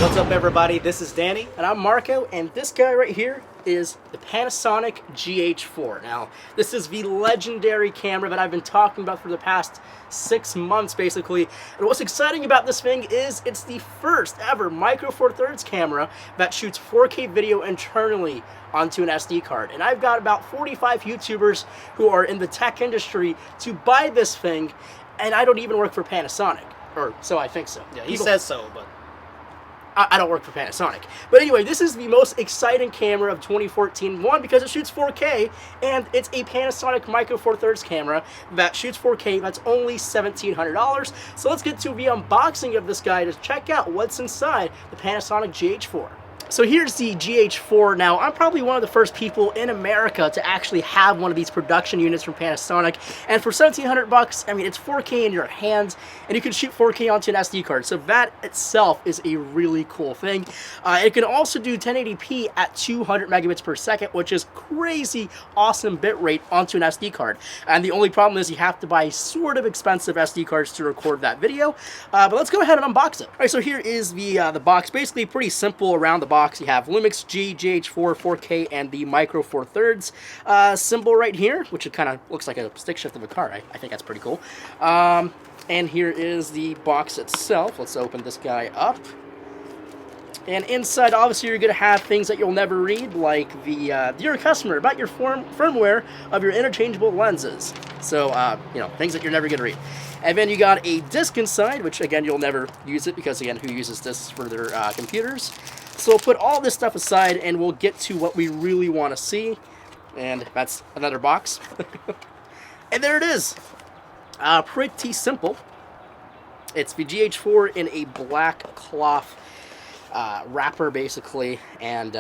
What's up, everybody? This is Danny. And I'm Marco, and this guy right here is the Panasonic GH4. Now, this is the legendary camera that I've been talking about for the past 6 months, basically. And what's exciting about this thing is it's the first ever Micro Four Thirds camera that shoots 4K video internally onto an SD card. And I've got about 45 YouTubers who are in the tech industry to buy this thing, and I don't even work for Panasonic. Or so I think so. Yeah, he says so, but I don't work for Panasonic. But anyway, this is the most exciting camera of 2014. One, because it shoots 4K, and it's a Panasonic Micro Four Thirds camera that shoots 4K. That's only $1,700. So let's get to the unboxing of this guy to check out what's inside the Panasonic GH4. So here's the GH4. Now, I'm probably one of the first people in America to actually have one of these production units from Panasonic. And for $1,700, I mean, it's 4K in your hands, and you can shoot 4K onto an SD card. So that itself is a really cool thing. It can also do 1080p at 200 megabits per second, which is crazy awesome bitrate onto an SD card. And the only problem is you have to buy sort of expensive SD cards to record that video. But let's go ahead and unbox it. All right, so here is the box. Basically pretty simple around the box. You have Lumix G, GH4, 4K, and the Micro Four Thirds symbol right here, which it kind of looks like a stick shift of a car. I think that's pretty cool. And here is the box itself. Let's open this guy up. And inside, obviously, you're going to have things that you'll never read, like the Dear Customer, about your firmware of your interchangeable lenses. So, you know, things that you're never going to read. And then you got a disc inside, which, again, you'll never use it, because, again, who uses discs for their computers? So we'll put all this stuff aside, and we'll get to what we really want to see. And that's another box. And there it is. Pretty simple. It's the GH4 in a black cloth wrapper, basically. And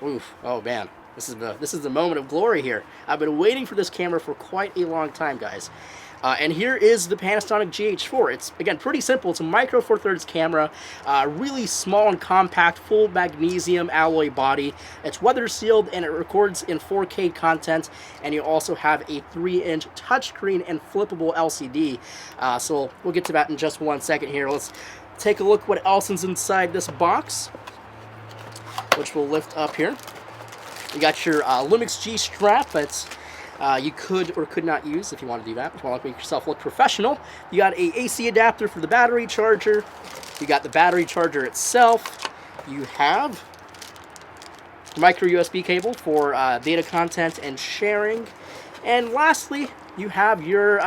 oof, oh man, this is the moment of glory here. I've been waiting for this camera for quite a long time, guys. And here is the Panasonic GH4. It's, again, pretty simple. It's a Micro Four Thirds camera, really small and compact, full magnesium alloy body. It's weather sealed, and it records in 4K content, and you also have a 3-inch touchscreen and flippable LCD. So we'll get to that in just 1 second here. Let's take a look what else is inside this box, which we'll lift up here. You got your Lumix G strap. That's you could or could not use if you want to do that. If you want to make yourself look professional. You got a AC adapter for the battery charger. You got the battery charger itself. You have micro USB cable for data content and sharing. And lastly, you have your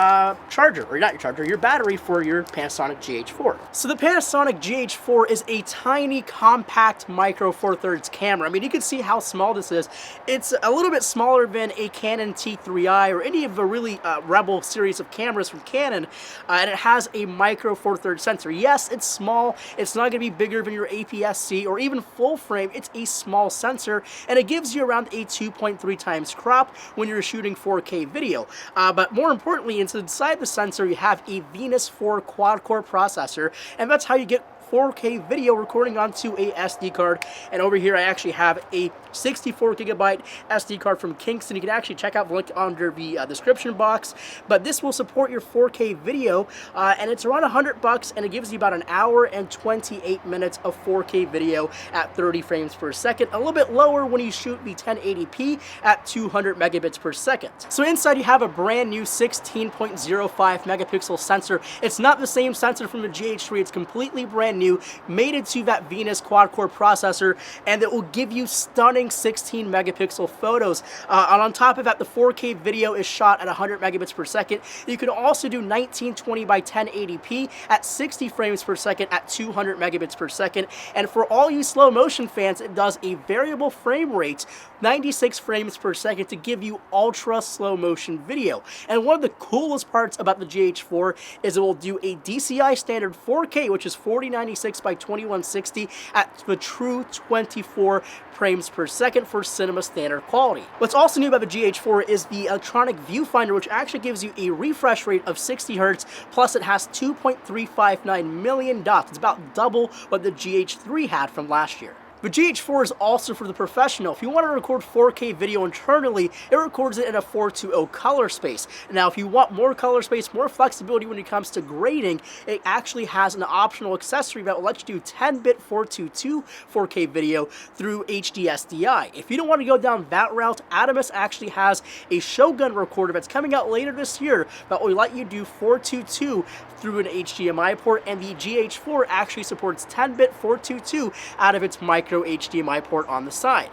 charger, or not your charger, your battery for your Panasonic GH4. So the Panasonic GH4 is a tiny, compact Micro Four Thirds camera. I mean, you can see how small this is. It's a little bit smaller than a Canon T3i or any of the really Rebel series of cameras from Canon, and it has a Micro Four Thirds sensor. Yes, it's small. It's not going to be bigger than your APS-C or even full frame. It's a small sensor, and it gives you around a 2.3 times crop when you're shooting 4K video. But more importantly, inside the sensor, you have a Venus 4 quad-core processor, and that's how you get 4K video recording onto a SD card. And over here I actually have a 64 gigabyte SD card from Kingston. You can actually check out the link under the description box. But this will support your 4K video, and it's around $100, and it gives you about an hour and 28 minutes of 4K video at 30 frames per second. A little bit lower when you shoot the 1080p at 200 megabits per second. So inside you have a brand new 16.05 megapixel sensor. It's not the same sensor from the GH3. It's completely brand new, made into that Venus quad-core processor, and it will give you stunning 16 megapixel photos. And on top of that, the 4K video is shot at 100 megabits per second. You can also do 1920 by 1080p at 60 frames per second at 200 megabits per second. And for all you slow motion fans, it does a variable frame rate, 96 frames per second, to give you ultra slow motion video. And one of the coolest parts about the GH4 is it will do a DCI standard 4K, which is 4096 by 2160 at the true 24 frames per second for cinema standard quality. What's also new about the GH4 is the electronic viewfinder, which actually gives you a refresh rate of 60 Hz, plus it has 2.359 million dots. It's about double what the GH3 had from last year. The GH4 is also for the professional. If you want to record 4K video internally, it records it in a 420 color space. Now, if you want more color space, more flexibility when it comes to grading, it actually has an optional accessory that will let you do 10-bit 422 4K video through HDSDI. If you don't want to go down that route, Adamas actually has a Shogun recorder that's coming out later this year that will let you do 422 through an HDMI port, and the GH4 actually supports 10-bit 422 out of its micro HDMI port on the side.